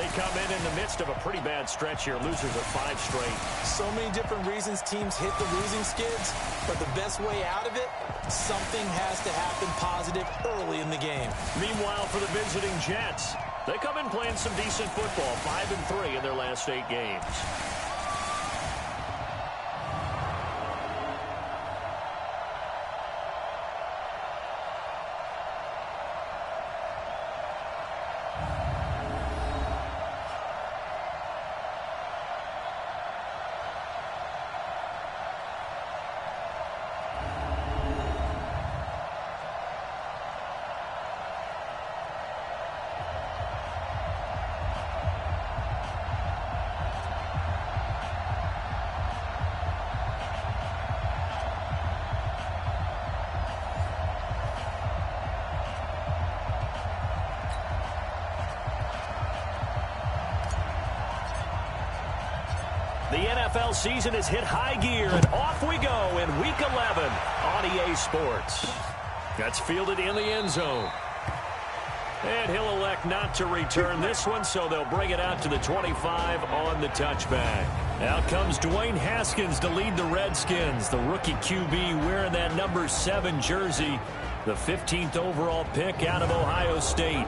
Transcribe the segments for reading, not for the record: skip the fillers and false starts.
They come in the midst of a pretty bad stretch here. Losers of 5 straight. So many different reasons teams hit the losing skids, but the best way out of it, something has to happen positive early in the game. Meanwhile, for the visiting Jets, they come in playing some decent football, 5-3 in their last 8 games. The NFL season has hit high gear, and off we go in Week 11 on EA Sports. That's fielded in the end zone. And he'll elect not to return this one, so they'll bring it out to the 25 on the touchback. Out comes Dwayne Haskins to lead the Redskins. The rookie QB wearing that number 7 jersey. The 15th overall pick out of Ohio State.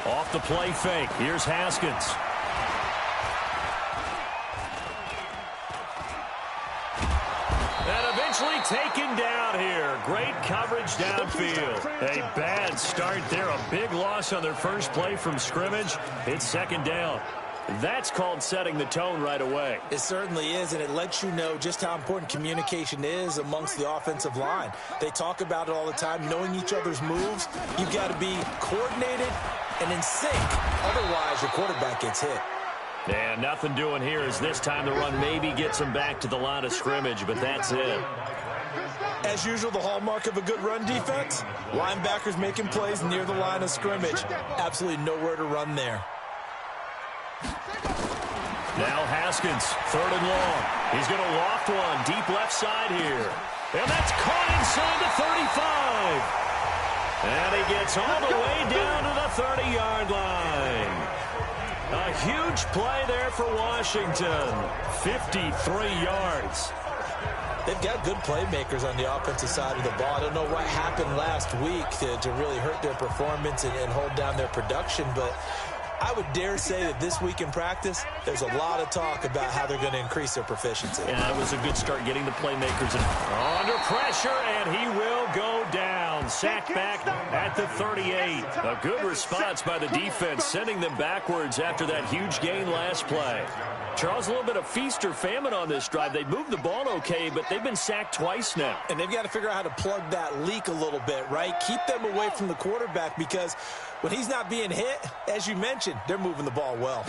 Off the play fake. Here's Haskins. And eventually taken down here. Great coverage downfield. A bad start there. A big loss on their first play from scrimmage. It's second down. That's called setting the tone right away. It certainly is, and it lets you know just how important communication is amongst the offensive line. They talk about it all the time, knowing each other's moves. You've got to be coordinated and in sync. Otherwise, your quarterback gets hit. And nothing doing here as this time the run maybe gets them back to the line of scrimmage, but that's it. As usual, the hallmark of a good run defense, linebackers making plays near the line of scrimmage. Absolutely nowhere to run there. Now Haskins, 3rd and long. He's going to loft one deep left side here. And that's caught inside the 35. And he gets all the way down to the 30-yard line. A huge play there for Washington. 53 yards. They've got good playmakers on the offensive side of the ball. I don't know what happened last week to really hurt their performance and hold down their production, but I would dare say that this week in practice, there's a lot of talk about how they're going to increase their proficiency. Yeah, that was a good start getting the playmakers in. Under pressure, and he will go down. Sacked back at the 38. A good response by the defense, sending them backwards after that huge gain last play. Charles, a little bit of feast or famine on this drive. They moved the ball okay, but they've been sacked twice now. And they've got to figure out how to plug that leak a little bit, right? Keep them away from the quarterback, because when he's not being hit, as you mentioned, they're moving the ball well.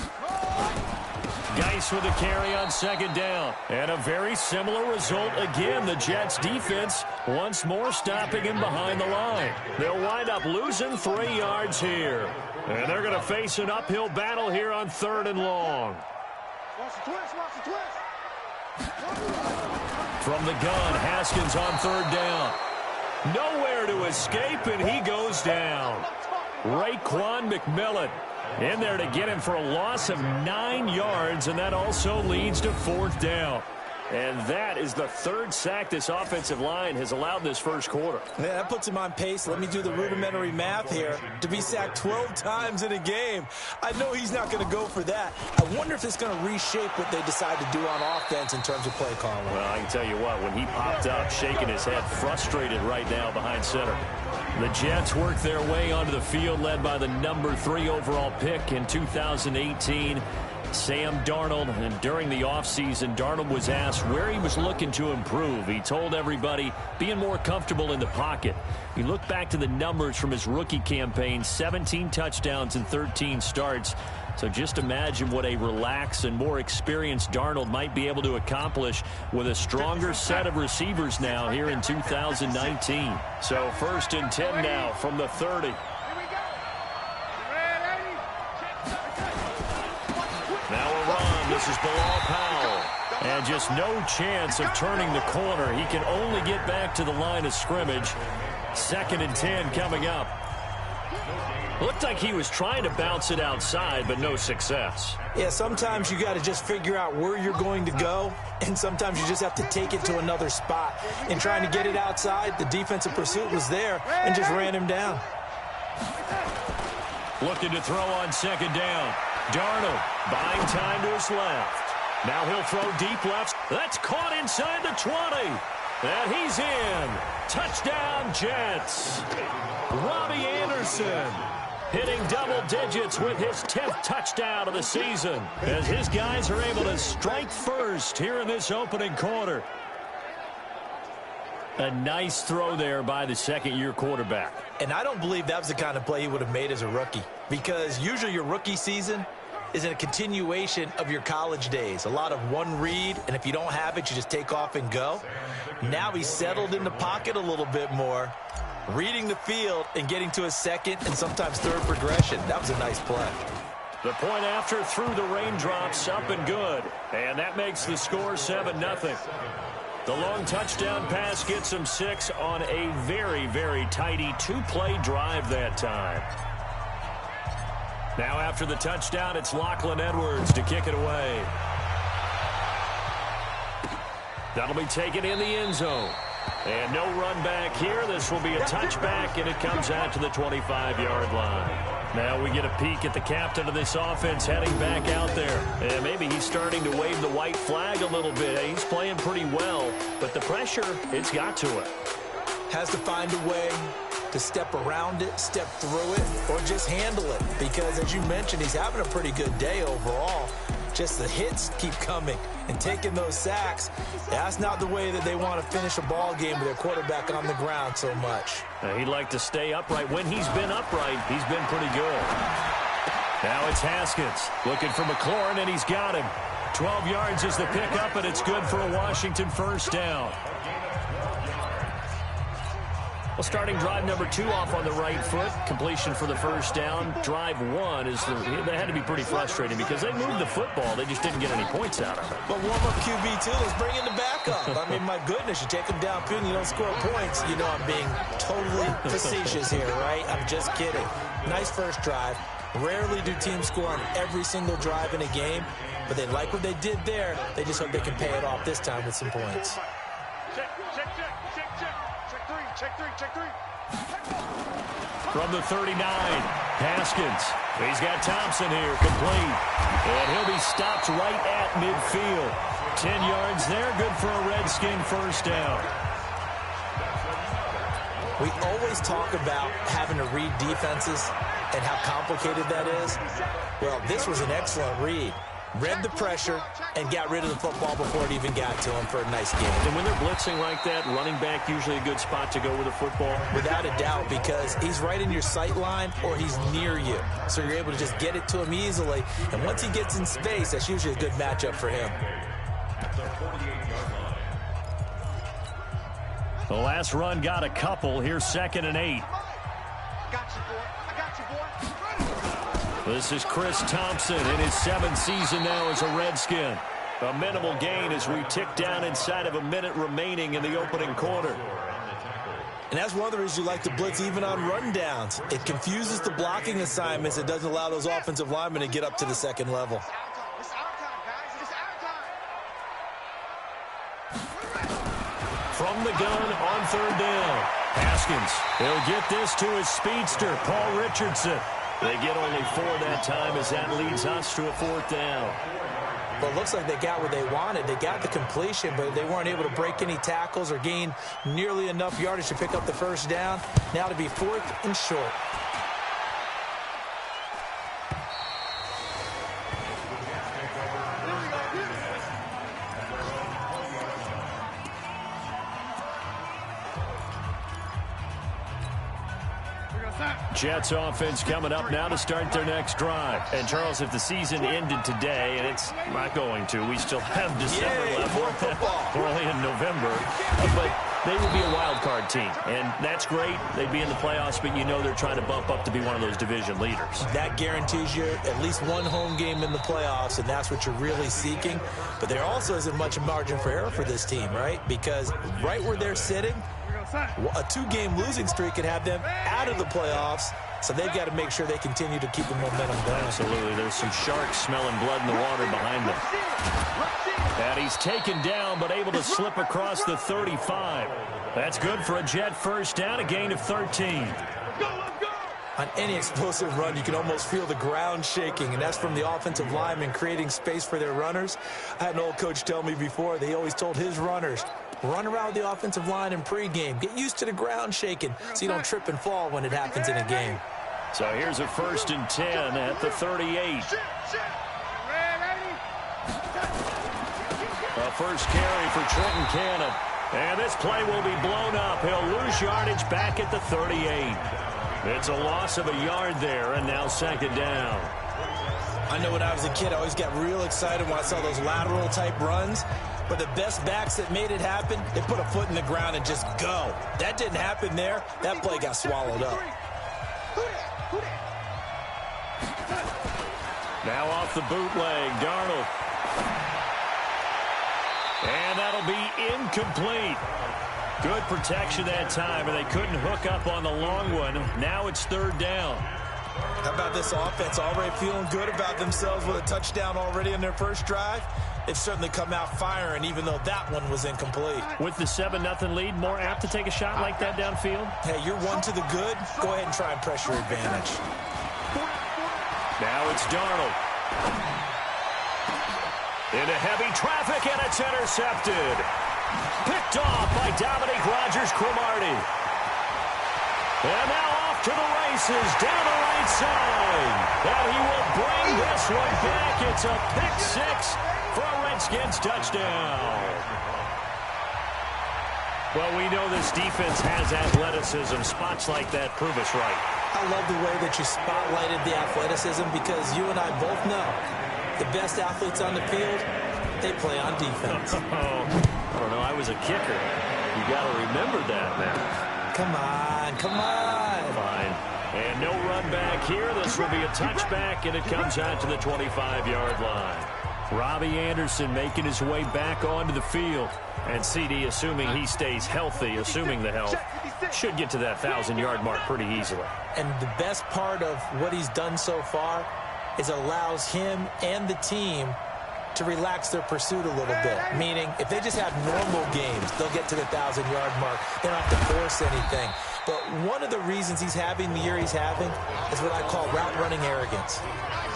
Geis with a carry on 2nd down. And a very similar result again. The Jets defense once more stopping him behind the line. They'll wind up losing 3 yards here. And they're going to face an uphill battle here on 3rd and long. From the gun, Haskins on 3rd down. Nowhere to escape, and he goes down. Raekwon McMillan in there to get him for a loss of 9 yards, and that also leads to 4th down. And that is the 3rd sack this offensive line has allowed this first quarter. Yeah, that puts him on pace. Let me do the rudimentary math here. To be sacked 12 times in a game, I know he's not going to go for that. I wonder if it's going to reshape what they decide to do on offense in terms of play calling. Well, I can tell you what, when he popped up, shaking his head, frustrated right now behind center. The Jets work their way onto the field, led by the number 3 overall pick in 2018. Sam Darnold, and during the offseason, Darnold was asked where he was looking to improve. He told everybody being more comfortable in the pocket. He looked back to the numbers from his rookie campaign, 17 touchdowns and 13 starts. So just imagine what a relaxed and more experienced Darnold might be able to accomplish with a stronger set of receivers now here in 2019. So 1st and 10 now from the 30. Now a run. This is Bilal Powell. And just no chance of turning the corner. He can only get back to the line of scrimmage. 2nd and 10 coming up. Looked like he was trying to bounce it outside, but no success. Yeah, sometimes you got to just figure out where you're going to go, and sometimes you just have to take it to another spot. In trying to get it outside, the defensive pursuit was there and just ran him down. Looking to throw on 2nd down. Darnold buying time to his left. Now he'll throw deep left. That's caught inside the 20. And he's in. Touchdown, Jets. Robbie Anderson hitting double digits with his 10th touchdown of the season as his guys are able to strike first here in this opening quarter. A nice throw there by the second-year quarterback. And I don't believe that was the kind of play he would have made as a rookie, because usually your rookie season is a continuation of your college days. A lot of one read, and if you don't have it, you just take off and go. Now he's settled in the pocket a little bit more, reading the field and getting to a second and sometimes third progression. That was a nice play. The point after through the raindrops, up and good. And that makes the score 7-0. The long touchdown pass gets him 6 on a very, very tidy 2-play drive that time. Now after the touchdown, it's Lachlan Edwards to kick it away. That'll be taken in the end zone. And no run back here. This will be a touchback, and it comes out to the 25-yard line. Now we get a peek at the captain of this offense heading back out there. And maybe he's starting to wave the white flag a little bit. He's playing pretty well, but the pressure, it's got to it. Has to find a way to step around it, step through it, or just handle it. Because, as you mentioned, he's having a pretty good day overall. Just the hits keep coming and taking those sacks. That's not the way that they want to finish a ball game with their quarterback on the ground so much. He'd like to stay upright. When he's been upright, he's been pretty good. Now it's Haskins looking for McLaurin, and he's got him. 12 yards is the pickup, and it's good for a Washington first down. Well, starting drive number 2 off on the right foot. Completion for the first down. Drive 1 is they had to be pretty frustrating because they moved the football. They just didn't get any points out of it. But warm-up QB, too. Let's bring in the backup. I mean, my goodness, you take them downfield and you don't score points. You know I'm being totally facetious here, right? I'm just kidding. Nice first drive. Rarely do teams score on every single drive in a game, but they like what they did there. They just hope they can pay it off this time with some points. Check three. From the 39, Haskins. He's got Thompson here, complete. And he'll be stopped right at midfield. 10 yards there, good for a Redskin first down. We always talk about having to read defenses and how complicated that is. Well, this was an excellent read. Read the pressure and got rid of the football before it even got to him for a nice game. And when they're blitzing like that, running back usually a good spot to go with the football? Without a doubt, because he's right in your sight line or he's near you. So you're able to just get it to him easily. And once he gets in space, that's usually a good matchup for him. The last run got a couple. Here's 2nd and 8. This is Chris Thompson in his 7th season now as a Redskin. A minimal gain as we tick down inside of a minute remaining in the opening quarter. And that's one of the reasons you like to blitz even on rundowns. It confuses the blocking assignments. It doesn't allow those offensive linemen to get up to the second level. From the gun on 3rd down. Haskins, he'll get this to his speedster, Paul Richardson. They get only 4 that time as that leads us to a 4th down. Well, it looks like they got what they wanted. They got the completion, but they weren't able to break any tackles or gain nearly enough yardage to pick up the first down. Now to be 4th and short. We're going to stop. Jets offense coming up now to start their next drive. And, Charles, if the season ended today, and it's not going to, we still have December left. More football. We're only in November. But they would be a wild card team, and that's great. They'd be in the playoffs, but you know they're trying to bump up to be one of those division leaders. That guarantees you at least one home game in the playoffs, and that's what you're really seeking. But there also isn't much margin for error for this team, right? Because right where they're sitting, a two-game losing streak could have them out of the playoffs, so they've got to make sure they continue to keep the momentum going. Absolutely. There's some sharks smelling blood in the water behind them. And he's taken down, but able to slip across the 35. That's good for a Jet first down, a gain of 13. On any explosive run, you can almost feel the ground shaking, and that's from the offensive linemen creating space for their runners. I had an old coach tell me before, they always told his runners, run around with the offensive line in pregame. Get used to the ground shaking so you don't trip and fall when it happens in a game. So here's a 1st and 10 at the 38. A first carry for Trenton Cannon. And this play will be blown up. He'll lose yardage back at the 38. It's a loss of a yard there, and now 2nd down. I know when I was a kid, I always got real excited when I saw those lateral-type runs. But the best backs that made it happen, they put a foot in the ground and just go. That didn't happen there. That play got swallowed up. Now off the bootleg, Darnold. And that'll be incomplete. Good protection that time, and they couldn't hook up on the long one. Now it's 3rd down. How about this offense already feeling good about themselves with a touchdown already in their first drive? They've certainly come out firing, even though that one was incomplete. With the 7-0 lead, more apt to take a shot like that downfield? Hey, you're one to the good. Go ahead and try and press your advantage. Now it's Darnold. Into heavy traffic, and it's intercepted. Picked off by Dominique Rodgers-Cromartie. And now off to the races, down the right side. And he will bring this one back. It's a pick-6 for a Redskins touchdown. Well, we know this defense has athleticism. Spots like that prove us right. I love the way that you spotlighted the athleticism because you and I both know the best athletes on the field, they play on defense. I don't know. I was a kicker. You got to remember that, man. Come on, come on. Fine. And no run back here. This will be a touchback, and it comes out to the 25-yard line. Robbie Anderson making his way back onto the field. And CD, assuming he stays healthy, assuming the health, should get to that 1,000-yard mark pretty easily. And the best part of what he's done so far is allows him and the team to relax their pursuit a little bit. Meaning, if they just have normal games, they'll get to the 1,000-yard mark. They don't have to force anything. But one of the reasons he's having the year he's having is what I call route-running arrogance.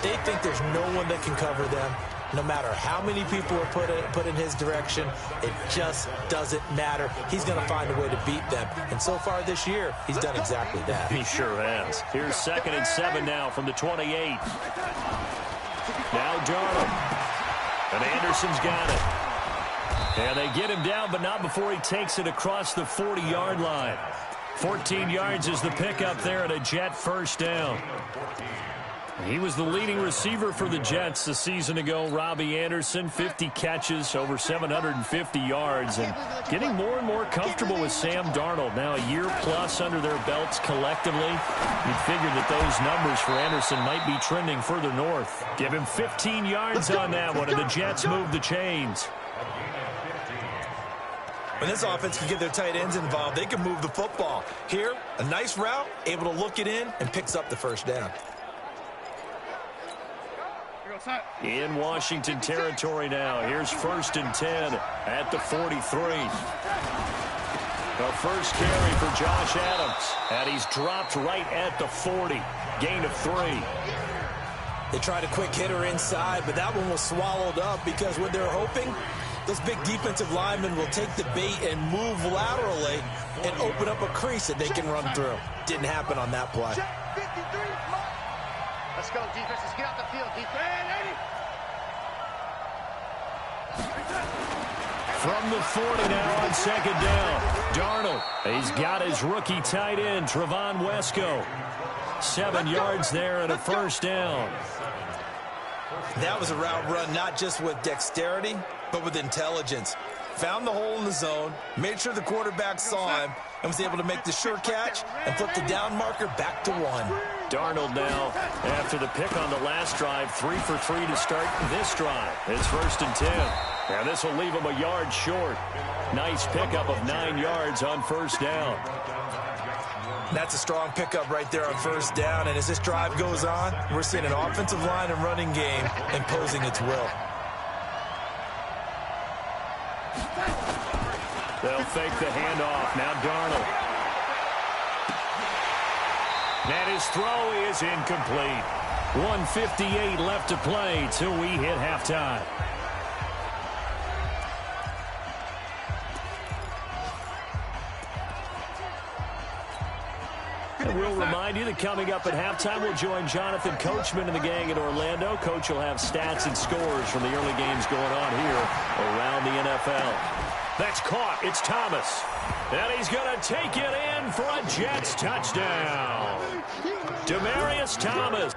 They think there's no one that can cover them. No matter how many people are put in his direction, it just doesn't matter. He's going to find a way to beat them. And so far this year, he's done exactly that. He sure has. Here's 2nd and 7 now from the 28. Now Darnold. And Anderson's got it. And they get him down, but not before he takes it across the 40-yard line. 14 yards is the pickup there at a Jet first down. He was the leading receiver for the Jets the season ago. Robbie Anderson, 50 catches, over 750 yards, and getting more and more comfortable with Sam Darnold. Now a year plus under their belts collectively. You'd figure that those numbers for Anderson might be trending further north. Give him 15 yards on that one, and the Jets move the chains. When this offense can get their tight ends involved, they can move the football. Here, a nice route, able to look it in, and picks up the first down. In Washington territory now. Here's 1st and 10 at the 43. The first carry for Josh Adams. And he's dropped right at the 40. Gain of 3. They tried a quick hitter inside, but that one was swallowed up because what they're hoping, those big defensive linemen will take the bait and move laterally and open up a crease that they can run through. Didn't happen on that play. Let's go, defense. Let's get out the field, defense. From the 40 now on 2nd down. Darnold. He's got his rookie tight end, Trevon Wesco. 7 yards there and a first down. That was a route run not just with dexterity, but with intelligence. Found the hole in the zone, made sure the quarterback saw him, and was able to make the sure catch and flip the down marker back to 1. Darnold now, after the pick on the last drive, 3 for 3 to start this drive. It's 1st and 10. And this will leave him a yard short. Nice pickup of 9 yards on first down. That's a strong pickup right there on first down. And as this drive goes on, we're seeing an offensive line and running game imposing its will. They'll fake the handoff. Now Darnold. And his throw is incomplete. 1:58 left to play till we hit halftime. And we'll remind you that coming up at halftime, we'll join Jonathan Coachman and the gang in Orlando. Coach will have stats and scores from the early games going on here around the NFL. That's caught. It's Thomas. And he's going to take it in for a Jets touchdown. Demaryius Thomas.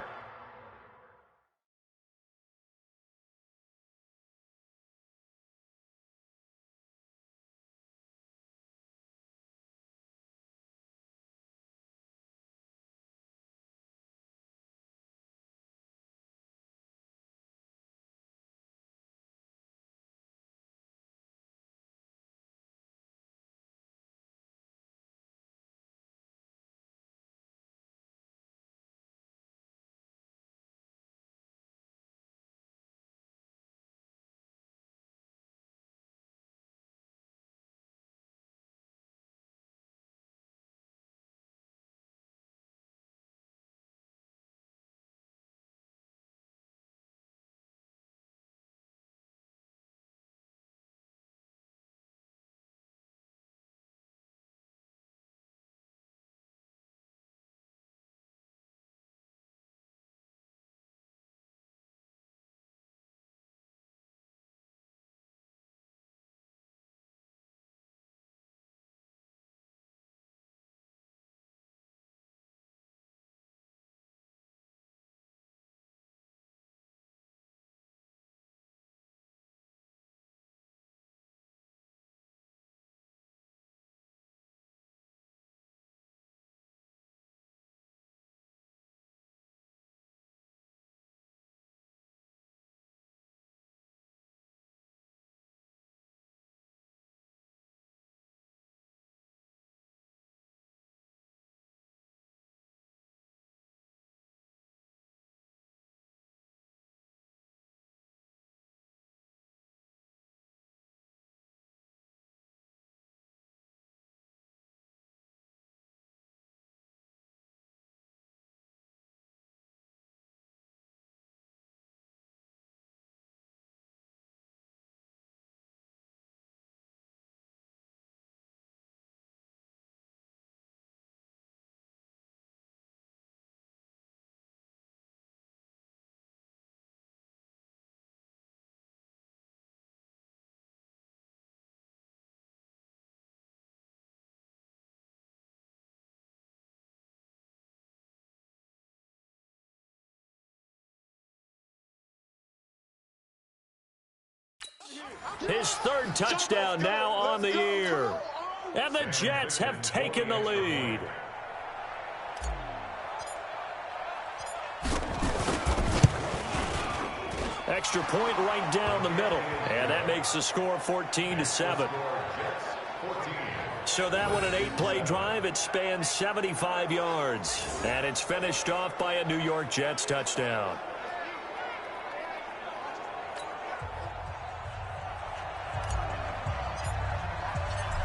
His 3rd touchdown now on the year. And the Jets have taken the lead. Extra point right down the middle. And that makes the score 14-7. So that one, an 8-play drive. It spans 75 yards. And it's finished off by a New York Jets touchdown.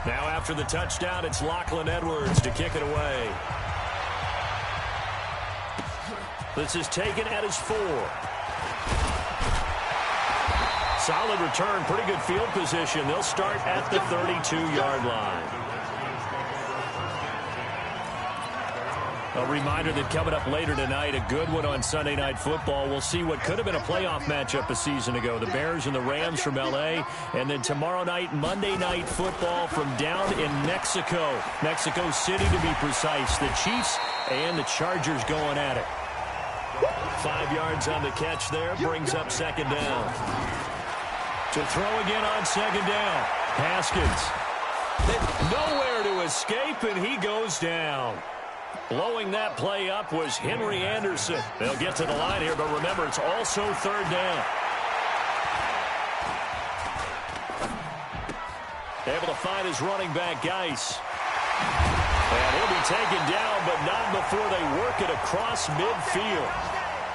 Now after the touchdown, it's Lachlan Edwards to kick it away. This is taken at his 4. Solid return, pretty good field position. They'll start at the 32-yard line. A reminder that coming up later tonight, a good one on Sunday Night Football. We'll see what could have been a playoff matchup a season ago. The Bears and the Rams from L.A. And then tomorrow night, Monday Night Football from down in Mexico. Mexico City, to be precise. The Chiefs and the Chargers going at it. 5 yards on the catch there. Brings up second down. To throw again on second down. Haskins. Nowhere to escape, and he goes down. Blowing that play up was Henry Anderson. They'll get to the line here, but remember, it's also third down. Able to find his running back, Geis. And he'll be taken down, but not before they work it across midfield.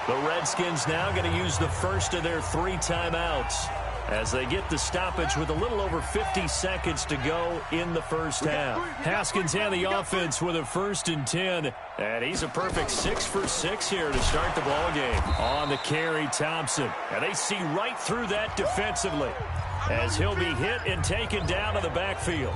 The Redskins now going to use the first of their 3 timeouts as they get the stoppage with a little over 50 seconds to go in the first half. Haskins and the offense with a 1st and 10. And he's a perfect 6 for 6 here to start the ball game. On the carry, Thompson. And they see right through that defensively as he'll be hit and taken down to the backfield.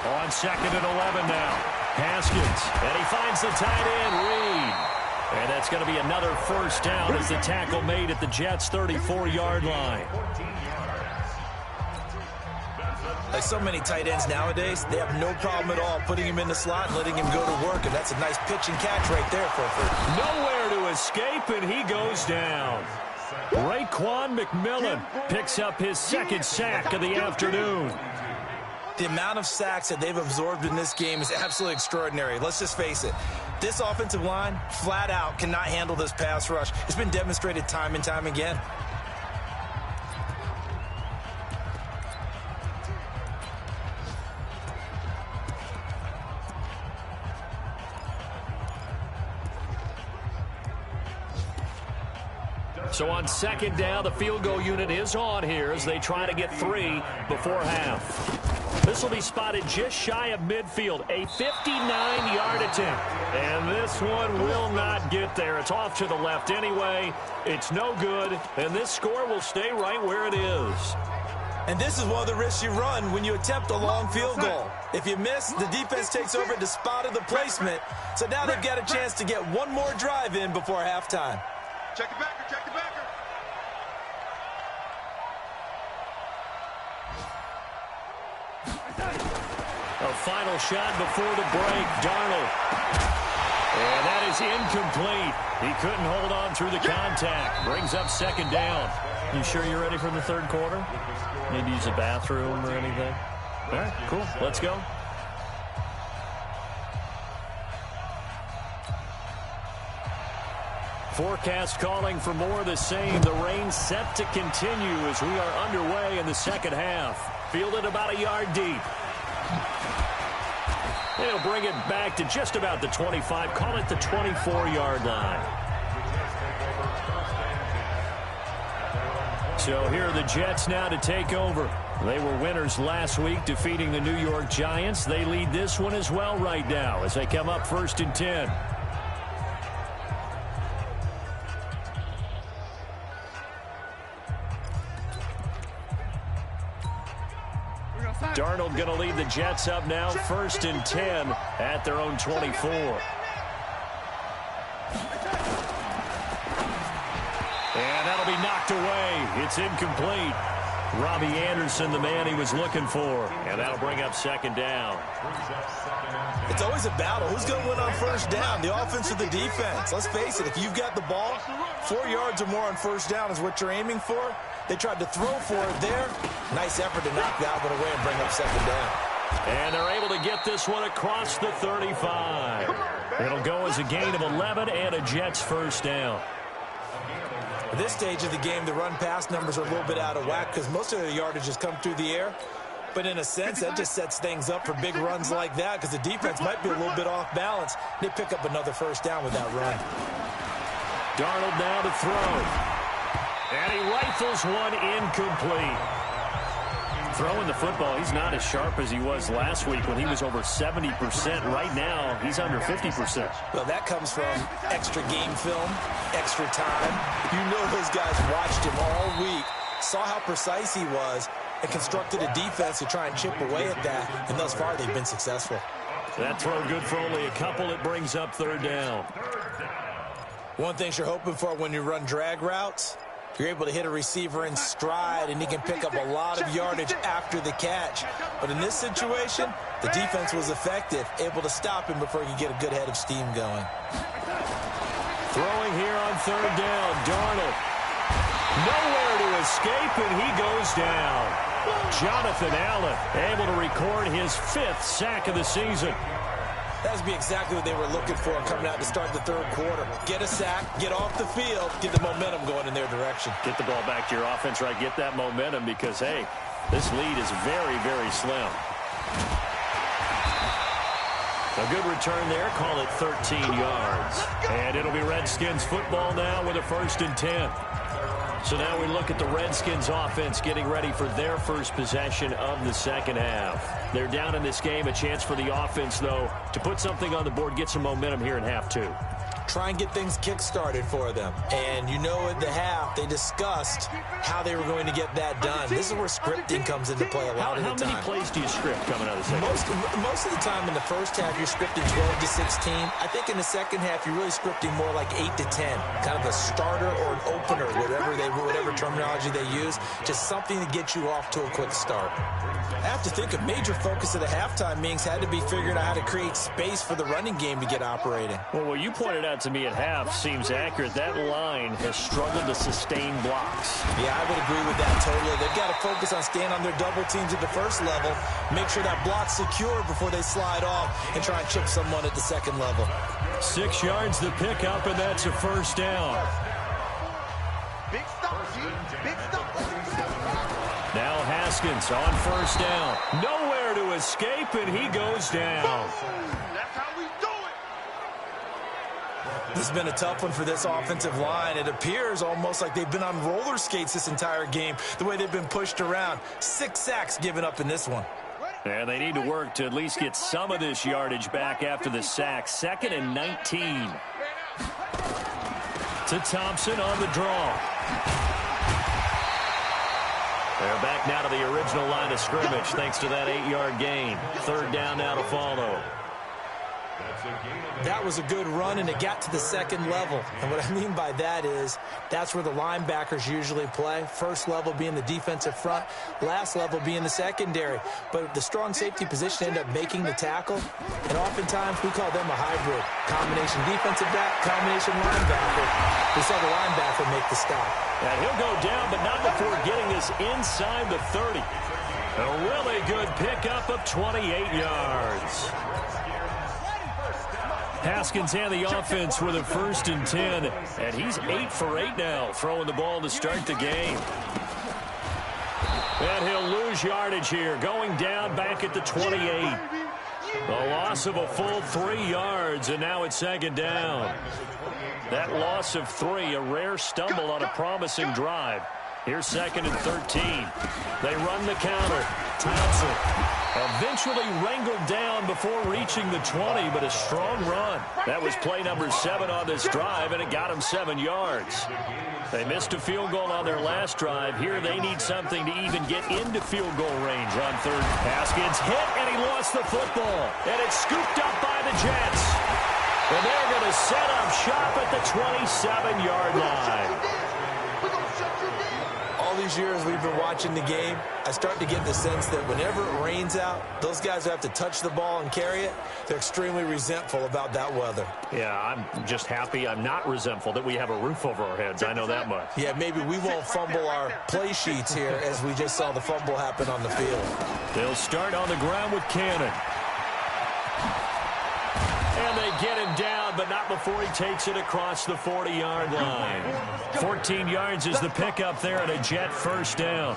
On 2nd and 11 now. Haskins. And he finds the tight end, Reed. And that's going to be another first down as the tackle made at the Jets' 34-yard line. Like so many tight ends nowadays, they have no problem at all putting him in the slot and letting him go to work. And that's a nice pitch and catch right there for nowhere to escape, and he goes down. Raekwon McMillan picks up his 2nd sack of the afternoon. The amount of sacks that they've absorbed in this game is absolutely extraordinary. Let's just face it. This offensive line, flat out, cannot handle this pass rush. It's been demonstrated time and time again. So on 2nd down, the field goal unit is on here as they try to get 3 before half. This will be spotted just shy of midfield, a 59-yard attempt. And this one will not get there. It's off to the left anyway. It's no good, and this score will stay right where it is. And this is one of the risks you run when you attempt a long field goal. If you miss, the defense takes over at the spot of the placement. So now they've got a chance to get one more drive in before halftime. Check the backer, check the backer. A final shot before the break, Darnold. And that is incomplete. He couldn't hold on through the contact. Brings up 2nd down. You sure you're ready for the 3rd quarter? Need to use a bathroom or anything? All right, cool. Let's go. Forecast calling for more of the same. The rain set to continue as we are underway in the 2nd half. Fielded about a yard deep. They'll bring it back to just about the 25. Call it the 24-yard line. So here are the Jets now to take over. They were winners last week, defeating the New York Giants. They lead this one as well right now as they come up 1st and 10. Darnold going to lead the Jets up now, 1st and 10 at their own 24. And that'll be knocked away. It's incomplete. Robbie Anderson, the man he was looking for. And that'll bring up 2nd down. It's always a battle. Who's going to win on 1st down, the offense or the defense? Let's face it, if you've got the ball, 4 yards or more on 1st down is what you're aiming for. They tried to throw for it there. Nice effort to knock that one away and bring up 2nd down. And they're able to get this one across the 35. It'll go as a gain of 11 and a Jets 1st down. At this stage of the game, the run-pass numbers are a little bit out of whack because most of the yardage has come through the air. But in a sense, that just sets things up for big runs like that because the defense might be a little bit off balance. They pick up another 1st down with that run. Darnold now to throw. And he rifles one incomplete. Throwing the football, he's not as sharp as he was last week when he was over 70%. Right now, he's under 50%. Well, that comes from extra game film, extra time. You know those guys watched him all week, saw how precise he was, and constructed a defense to try and chip away at that. And thus far, they've been successful. That throw good for only a couple. It brings up third down. One thing you're hoping for when you run drag routes, you're able to hit a receiver in stride, and he can pick up a lot of yardage after the catch. But in this situation, the defense was effective, able to stop him before he could get a good head of steam going. Throwing here on third down, Darnold. Nowhere to escape, and he goes down. Jonathan Allen able to record his 5th sack of the season. That would be exactly what they were looking for coming out to start the third quarter. Get a sack, get off the field, get the momentum going in their direction. Get the ball back to your offense, right? Get that momentum because, hey, this lead is very, very slim. A good return there. Call it 13 yards. And it'll be Redskins football now with a 1st and 10. So now we look at the Redskins offense getting ready for their first possession of the second half. They're down in this game. A chance for the offense, though, to put something on the board, get some momentum here in half 2. Try and get things kick-started for them. And you know at the half, they discussed how they were going to get that done. This is where scripting comes into play a lot of the time. How many plays do you script coming out of the second half? Most of the time in the first half, you're scripting 12 to 16. I think in the second half, you're really scripting more like 8 to 10. Kind of a starter or an opener, whatever terminology they use. Just something to get you off to a quick start. I have to think a major focus of the halftime meetings had to be figuring out how to create space for the running game to get operating. Well, what you pointed out to me at half seems accurate. That line has struggled to sustain blocks. Yeah, I would agree with that totally. They've got to focus on staying on their double teams at the first level, make sure that block's secure before they slide off and try and chip someone at the second level. 6 yards to pick up, and that's a 1st down. Big stop, G. Big stop. Now Haskins on 1st down. Nowhere to escape, and he goes down. That's how we do it. This has been a tough one for this offensive line. It appears almost like they've been on roller skates this entire game, the way they've been pushed around. 6 sacks given up in this one. And they need to work to at least get some of this yardage back after the sack. 2nd and 19. To Thompson on the draw. They're back now to the original line of scrimmage thanks to that 8-yard gain. 3rd down now to follow. That was a good run, and it got to the second level. And what I mean by that is that's where the linebackers usually play. First level being the defensive front, last level being the secondary. But the strong safety position ended up making the tackle, and oftentimes we call them a hybrid. Combination defensive back, combination linebacker. We saw the linebacker make the stop. And he'll go down, but not before getting this inside the 30. A really good pickup of 28 yards. Haskins and the offense with a 1st and 10, and he's 8 for 8 now, throwing the ball to start the game. And he'll lose yardage here, going down back at the 28. A loss of a full 3 yards, and now it's 2nd down. That loss of 3, a rare stumble on a promising drive. Here's 2nd and 13. They run the counter. Thompson eventually wrangled down before reaching the 20, but a strong run. That was play number 7 on this drive, and it got him 7 yards. They missed a field goal on their last drive. Here they need something to even get into field goal range on 3rd. Haskins hit, and he lost the football. And it's scooped up by the Jets. And they're going to set up shop at the 27-yard line. All these years we've been watching the game, I start to get the sense that whenever it rains out, those guys who have to touch the ball and carry it, they're extremely resentful about that weather. Yeah, I'm just happy I'm not resentful that we have a roof over our heads. I know that much. Yeah, maybe we won't fumble our play sheets here as we just saw the fumble happen on the field. They'll start on the ground with Cannon. And they get him down, but not before he takes it across the 40-yard line. 14 yards is the pickup there at a Jet 1st down.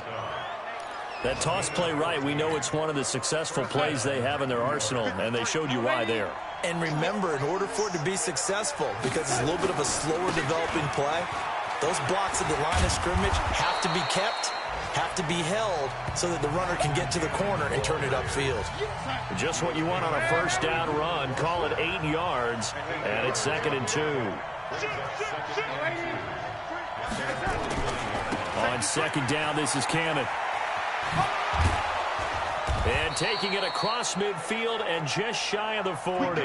That toss play right, we know it's one of the successful plays they have in their arsenal, and they showed you why there. And remember, in order for it to be successful, because it's a little bit of a slower developing play, those blocks at the line of scrimmage have to be kept, have to be held so that the runner can get to the corner and turn it upfield. Just what you want on a first down run. Call it 8 yards, and it's 2nd and 2. On 2nd down, this is Cannon. And taking it across midfield and just shy of the 40.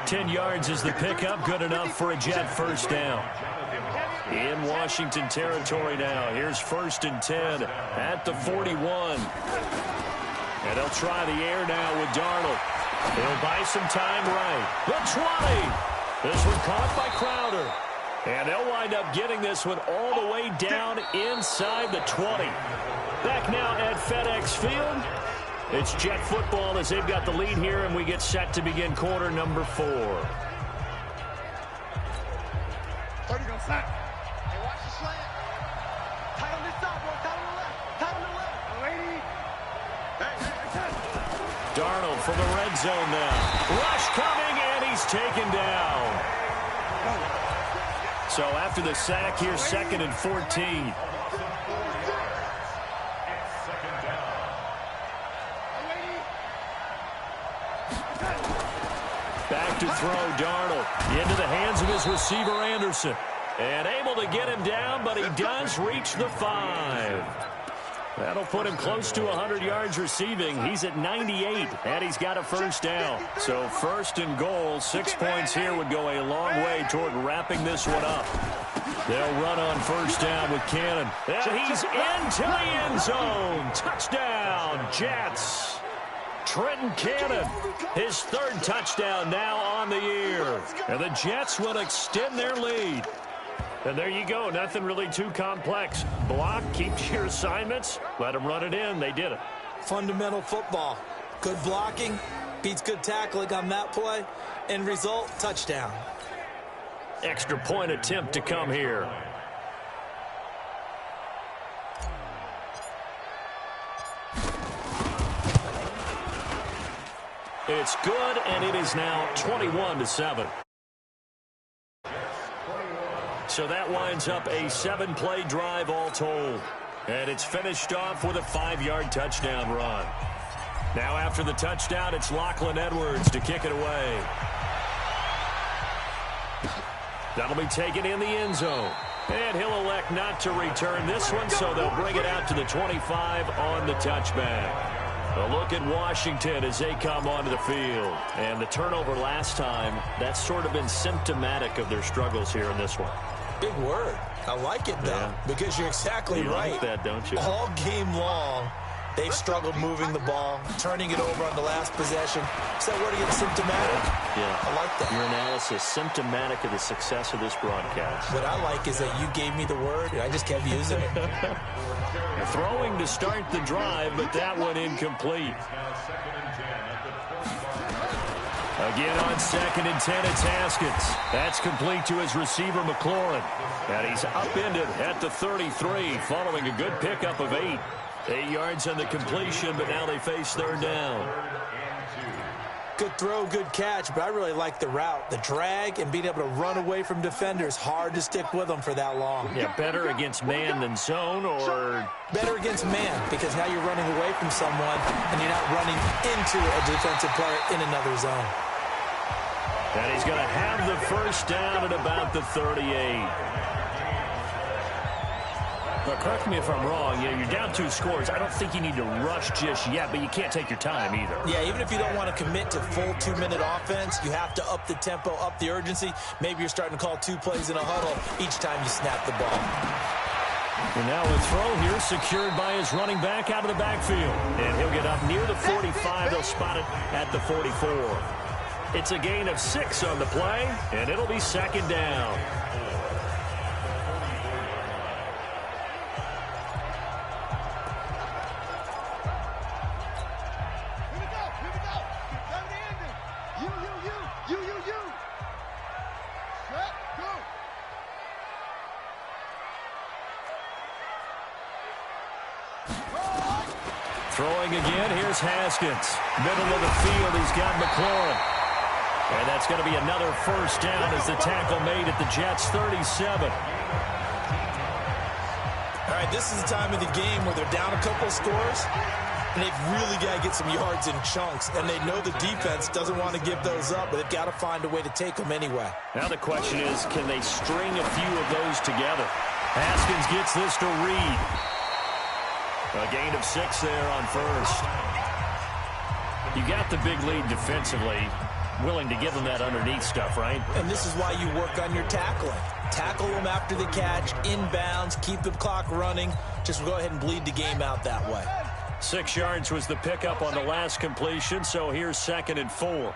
10 yards is the pickup, good enough for a Jet first down. In Washington territory now. Here's 1st and 10 at the 41. And they'll try the air now with Darnold. He'll buy some time right. The 20. This one caught by Crowder. And they'll wind up getting this one all the way down inside the 20. Back now at FedEx Field. It's Jet football as they've got the lead here, and we get set to begin quarter number 4. 30 go sack. Hey, watch the slant. Tight on this side, boy. Tight on the left. Tight on the left. Lady. Hey. Darnold from the red zone now. Rush coming, and he's taken down. So after the sack, here's 2nd and 14. Back to throw, Darnold into the hands of his receiver, Anderson. And able to get him down, but he does reach the 5. That'll put him close to 100 yards receiving. He's at 98, and he's got a first down. So 1st and goal, 6 points here would go a long way toward wrapping this one up. They'll run on first down with Cannon. And he's into the end zone. Touchdown, Jets. Trenton Cannon, his 3rd touchdown now on the year. And the Jets will extend their lead. And there you go. Nothing really too complex. Block, keep your assignments, let them run it in. They did it. Fundamental football. Good blocking beats good tackling on that play. End result, touchdown. Extra point attempt to come here. It's good, and it is now 21-7. So that winds up a 7-play drive all told. And it's finished off with a 5-yard touchdown run. Now after the touchdown, it's Lachlan Edwards to kick it away. That'll be taken in the end zone. And he'll elect not to return this one, so they'll bring it out to the 25 on the touchback. A look at Washington as they come onto the field. And the turnover last time, that's sort of been symptomatic of their struggles here in this one. Big word. I like it, though, because you're exactly right. You like that, don't you? All game long, they've struggled moving the ball, turning it over on the last possession. Is that word again, symptomatic? Yeah. I like that. Your analysis, symptomatic of the success of this broadcast. What I like is that you gave me the word, and I just kept using it. Throwing to start the drive, but that one incomplete. Again on 2nd and 10, it's Haskins. That's complete to his receiver, McLaurin. And he's upended at the 33, following a good pickup of 8. 8 yards on the completion, but now they face 3rd down. Good throw, good catch, but I really like the route. The drag and being able to run away from defenders. Hard to stick with them for that long. Yeah, better against man than zone, or... Better against man, because now you're running away from someone and you're not running into a defensive player in another zone. And he's going to have the first down at about the 38. But correct me if I'm wrong. Yeah, you're down 2 scores. I don't think you need to rush just yet, but you can't take your time either. Yeah, even if you don't want to commit to full 2-minute offense, you have to up the tempo, up the urgency. Maybe you're starting to call 2 plays in a huddle each time you snap the ball. And now a throw here secured by his running back out of the backfield. And he'll get up near the 45. They'll spot it at the 44. It's a gain of 6 on the play, and it'll be 2nd down. Throwing again, here's Haskins. Middle of the field, he's got McLaurin. And that's going to be another first down as the tackle made at the Jets' 37. All right, right, this is the time of the game where they're down a couple of scores, and they've really got to get some yards in chunks, and they know the defense doesn't want to give those up, but they've got to find a way to take them anyway. Now the question is, can they string a few of those together? Haskins gets this to Reed. A gain of 6 there on first. You got the big lead defensively. Willing to give them that underneath stuff, right? And this is why you work on your tackling. Tackle them after the catch, inbounds, keep the clock running. Just go ahead and bleed the game out that way. 6 yards was the pickup on the last completion, so here's 2nd and 4.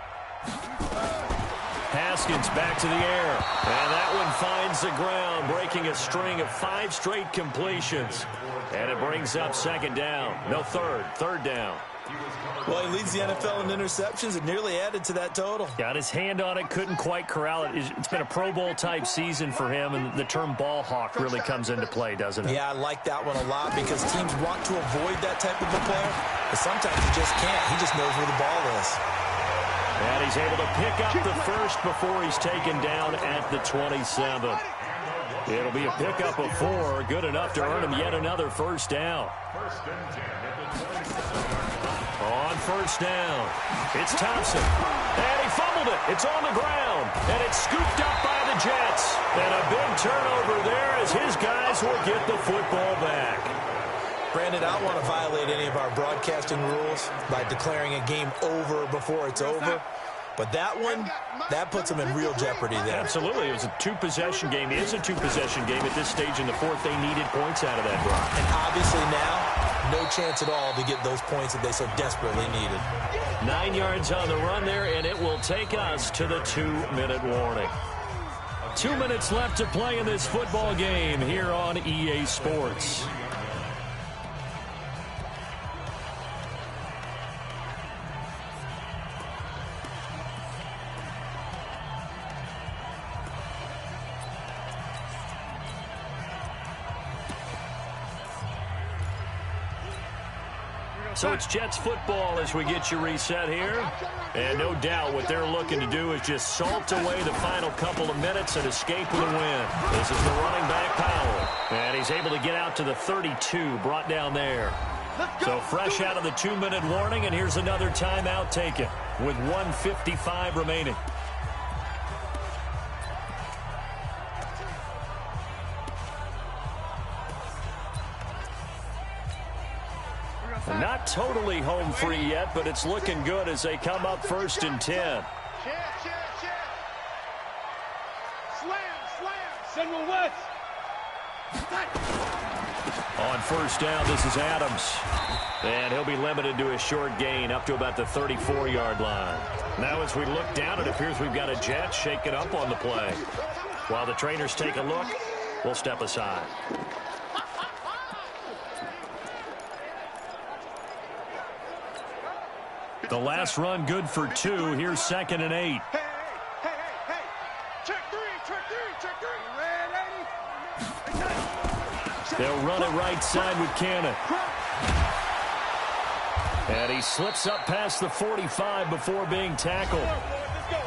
Haskins back to the air, and that one finds the ground, breaking a string of 5 straight completions. And it brings up 2nd down. No, third down. Well, he leads the NFL in interceptions and nearly added to that total. Got his hand on it, couldn't quite corral it. It's been a Pro Bowl-type season for him, and the term ball hawk really comes into play, doesn't it? Yeah, I like that one a lot because teams want to avoid that type of a player, but sometimes he just can't. He just knows where the ball is. And he's able to pick up the first before he's taken down at the 27. It'll be a pickup of 4, good enough to earn him yet another first down. On first down, it's Thompson. And he fumbled it. It's on the ground. And it's scooped up by the Jets. And a big turnover there as his guys will get the football back. Brandon, I don't want to violate any of our broadcasting rules by declaring a game over before it's over. But that one, that puts them in real jeopardy there. Absolutely. It was a 2-possession game. It is a 2-possession game at this stage in the 4th. They needed points out of that drive. And obviously now, no chance at all to get those points that they so desperately needed. 9 yards on the run there, and it will take us to the 2-minute warning. 2 minutes left to play in this football game here on EA Sports. So it's Jets football as we get you reset here. And no doubt what they're looking to do is just salt away the final couple of minutes and escape with a win. This is the running back Powell. And he's able to get out to the 32, brought down there. So fresh out of the 2-minute warning, and here's another timeout taken with 1:55 remaining. Not totally home free yet, but it's looking good as they come up 1st and 10. Send one west. On first down, this is Adams. And he'll be limited to a short gain up to about the 34-yard line. Now as we look down, it appears we've got a Jet shaking up on the play. While the trainers take a look, we'll step aside. The last run good for 2. Here's 2nd and 8. Hey. Check three. They'll run it right side with Cannon. And he slips up past the 45 before being tackled. Let's go.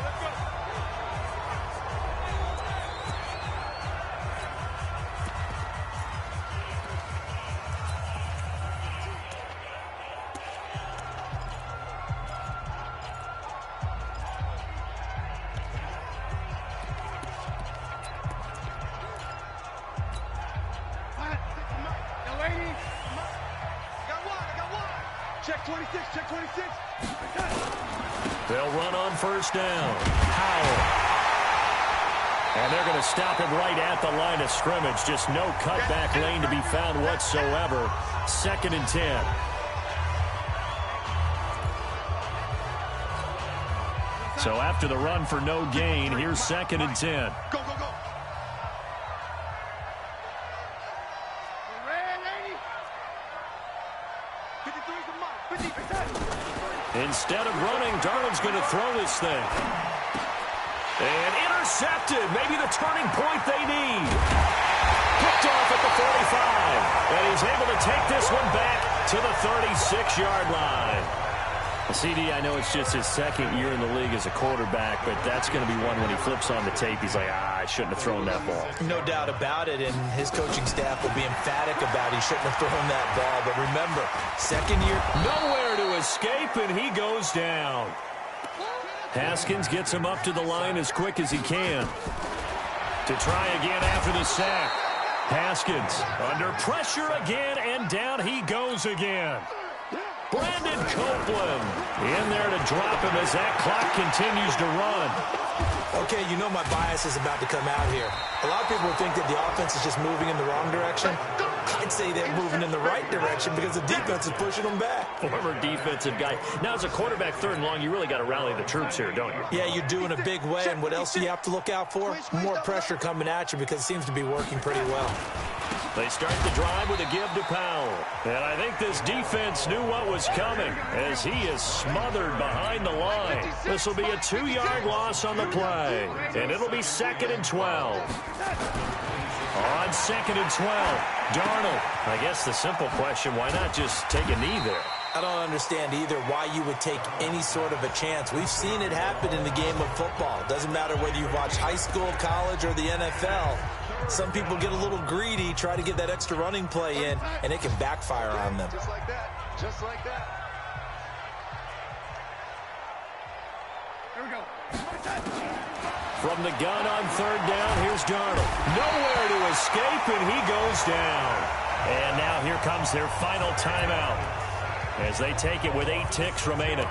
Check 26. They'll run on first down. Powell. And they're going to stop him right at the line of scrimmage. Just no cutback lane to be found whatsoever. 2nd and 10. So after the run for no gain, here's 2nd and 10. Go. Instead of running, Darnold's going to throw this thing. And intercepted. Maybe the turning point they need. Picked off at the 45. And he's able to take this one back to the 36-yard line. CD, I know it's just his second year in the league as a quarterback, but that's going to be one when he flips on the tape, he's like, I shouldn't have thrown that ball. No doubt about it, and his coaching staff will be emphatic about he shouldn't have thrown that ball. But remember, second year. Nowhere to escape, and he goes down. Haskins gets him up to the line as quick as he can. To try again after the sack. Haskins under pressure again, and down he goes again. Brandon Copeland in there to drop him as that clock continues to run. Okay, you know my bias is about to come out here. A lot of people think that the offense is just moving in the wrong direction. I'd say they're moving in the right direction because the defense is pushing them back. Former defensive guy. Now, as a quarterback, third and long, you really got to rally the troops here, don't you? Yeah, you do in a big way. And what else do you have to look out for? More pressure coming at you because it seems to be working pretty well. They start the drive with a give to Powell. And I think this defense knew what was coming as he is smothered behind the line. This will be a 2-yard loss on the play. And it'll be 2nd and 12. On 2nd and 12, Darnold. I guess the simple question, why not just take a knee there? I don't understand either why you would take any sort of a chance. We've seen it happen in the game of football. Doesn't matter whether you watch high school, college, or the NFL. Some people get a little greedy, try to get that extra running play in, and it can backfire on them. Just like that. Just like that. Here we go. From the gun on 3rd down, here's Darnold. Nowhere to escape, and he goes down. And now here comes their final timeout as they take it with 8 ticks remaining.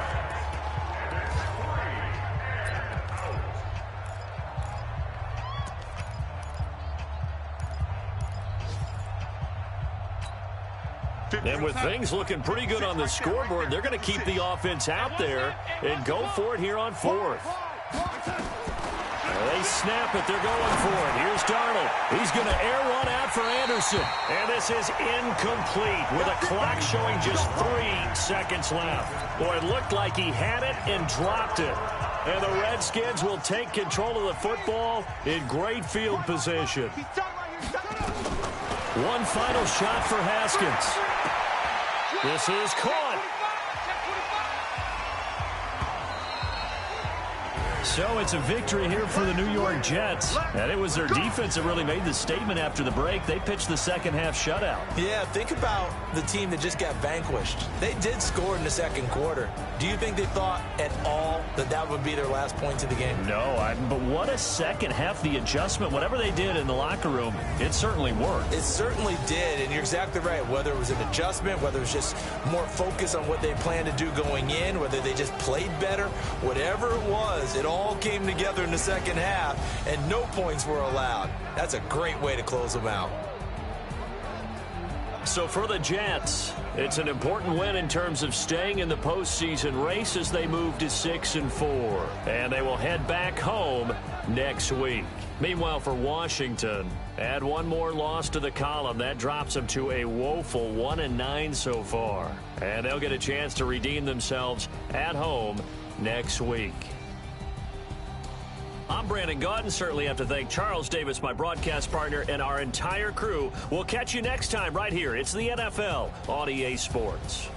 And with things looking pretty good on the scoreboard, they're going to keep the offense out there and go for it here on 4th. They snap it. They're going for it. Here's Darnold. He's going to air one out for Anderson. And this is incomplete with a clock showing just 3 seconds left. Boy, it looked like he had it and dropped it. And the Redskins will take control of the football in great field position. One final shot for Haskins. This is caught. So it's a victory here for the New York Jets. And it was their defense that really made the statement after the break. They pitched the second half shutout. Yeah, think about the team that just got vanquished. They did score in the second quarter. Do you think they thought at all that that would be their last points of the game? No, but what a second half. The adjustment, whatever they did in the locker room, it certainly worked. It certainly did, and you're exactly right. Whether it was an adjustment, whether it was just more focus on what they planned to do going in, whether they just played better, whatever it was, it all came together in the second half, and no points were allowed. That's a great way to close them out. So for the Jets, it's an important win in terms of staying in the postseason race as they move to 6-4. And they will head back home next week. Meanwhile, for Washington, add one more loss to the column. That drops them to a woeful 1-9 so far. And they'll get a chance to redeem themselves at home next week. I'm Brandon Gaudin. Certainly have to thank Charles Davis, my broadcast partner, and our entire crew. We'll catch you next time right here. It's the NFL on EA Sports.